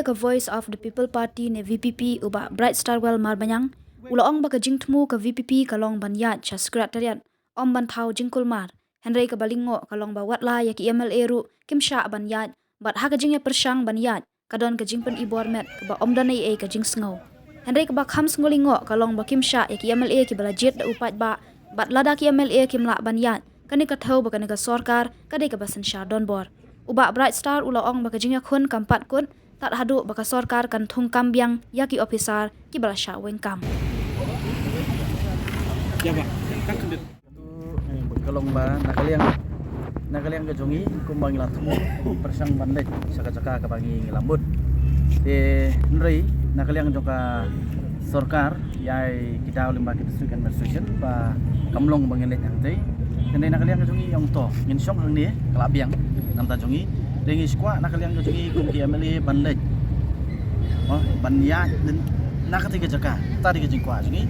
ka Voice of the People Party ne VPP uba Bright Star Well Marbanyang ulaong baka jingtmu ka VPP kalong banyat cha sekretariat om ban thau jingkul mar Henry ka balingo kalong ba watla ya ki MLA ru kimsha banyat bat ha ka jingya persang banyat kadon ka jingpen ibor met ka ba om danai e ka jing sngo Henry ka ba kham sngolingo kalong ba kimsha ya ki MLA ki bala jet da upat ba bat lada ki MLA kimla banyat kani ka thau ba kani ka sarkar kadai ka basan sha don bor uba Bright Star ulaong baka jingya khun kampat kun tak hadu baka sarkar kan thung kambiang yaki officer ki bala sha wengkam ya pak kan kendit kalong ba nakaliang ke jongi kumbang latu persang bandai saka-saka ke bangi lambut te nrei nakaliang joka sarkar yai kita limba district administration ba kamlong bangelet hangtei kendai nakaliang ke jongi yong to ngin syong hang ni kalabiang nam ta jongi dengi skwa nakaliang ke jongi kum ki MLA bandai oh banya nakati ke jaka tadi ke jingkwa jongi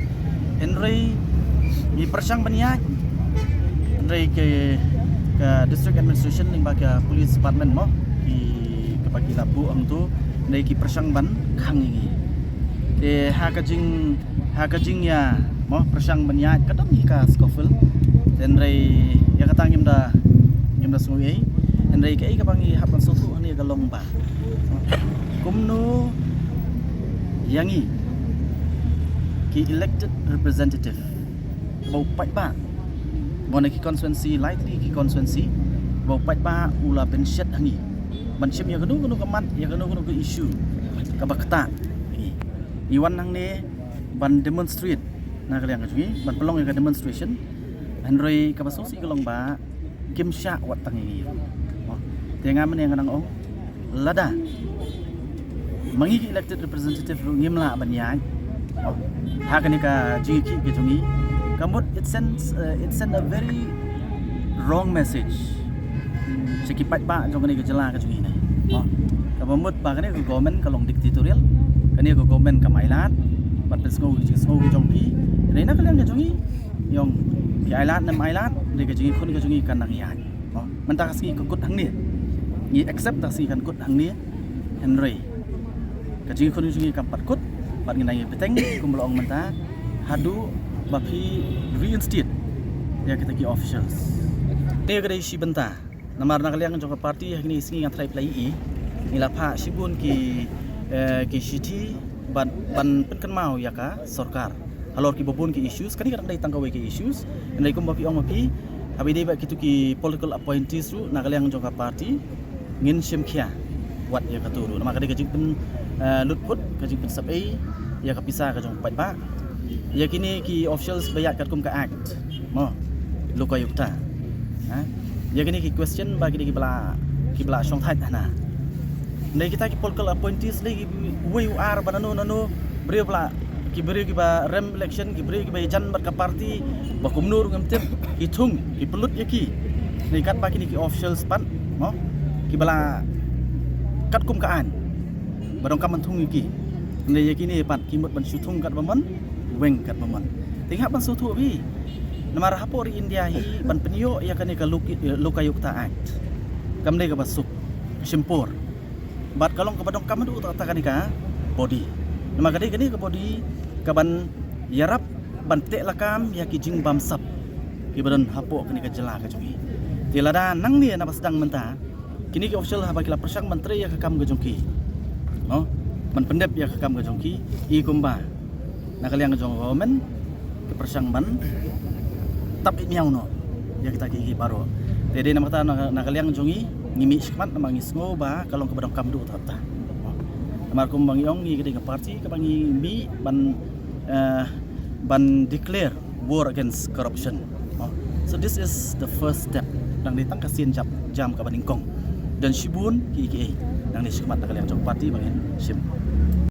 Henry i persang banya Henry ke district administration limba ke police department mo ki kapagi labu am tu nei ki persang ban khang ini te ha ka jing ya mo persang banya kadam ni ka skofel Henry ya kata ngim da sungui Henry ke ka bangi hapan sotu ni ka lomba kumno yangi ki elected representative bau pai ba bona ki constituency lightly ki constituency bau pai ba ula penshet hangi ban sim ya kanu kamat ya kanu ke issue ka bakta iwan nang ne ban demonstrate na kalian ka jungi ban pelong ya ka demonstration Henry ka basosi ka long ba kim sha wat tangi tenga men yang nang ong lada mangi ki elected representative ngimla ban yang hakani ka jiki ki jungi kamut it sends a very wrong message sekipat ba jong ni ke jela ka jungi nai kamut ba kani ke government kalong dictatorial kani ke government ka mailat ban pesgo ki jong pi reina kalian ka jungi yong ki ailat nam ailat de ka jungi khun ka jungi kan nang yan mentah kasi ko kut hang ni i accept ta si kan kut hang ni Henry ka jungi khun jungi kampat kut bat ngai peteng kumlong mentah hadu bapi reinstate ya kita ki officials te gade si benta namar na kaliang joka party hakni singi ngatrai play i nila pha sibun ki city ban penkan mau ya ka sarkar halor ki bobon ki issues kani kadang dai tangkawe ki issues ndai kum bapi ong bapi abi dei ba kitu ki political appointees ru na kaliang joka party ngin simkhia wat ya katuru nama kade kajing pen lutput kajing pen sabai ya kapisa kajong pai ba ya kini ki officials bayat kat kum ka act mo luka yukta ha ya kini ki question bagi ki bala song thai na nei kita ki political appointees lagi we are bananu beri bala ki beri ki ba rem election ki beri ki ba jan bar ka party ba kumnur ngam tip ki thung ki pelut ya ki nei kat ba kini ki officials pan mo ki bala kat kum ka an barong kam thung ki nei ya kini pat ki mot ban su thung kat ba man weng kat baman tinggal ban sutu bi namar hapori India hi ban penyo ya kani ka luka yukta act kamne ka basuk simpur bat kalong ka badong kamadu ta kani ka body nama kani ka body ka ban yarap ban te lakam ya ki jing bam sap ki badan hapo kani ka jela ka jungi tilada nang ni na basdang menta kini ki official ha bakila persang menteri ya ka kam ga jongki no ban pendep ya ka kam ga jongki I kumba nakaliang jong government ke persang ban tapi miau no ya kita ki baro tede nama kata nakaliang jongi ngimi skmat namang isngo ba kalong ke badong kamdu tata namar kum bang yong ngi ke party ke bangi mi ban declare war against corruption so this is the first step nang ditang kasin jam ka baningkong dan sibun ki nang ni skmat nakaliang jong party bangin sim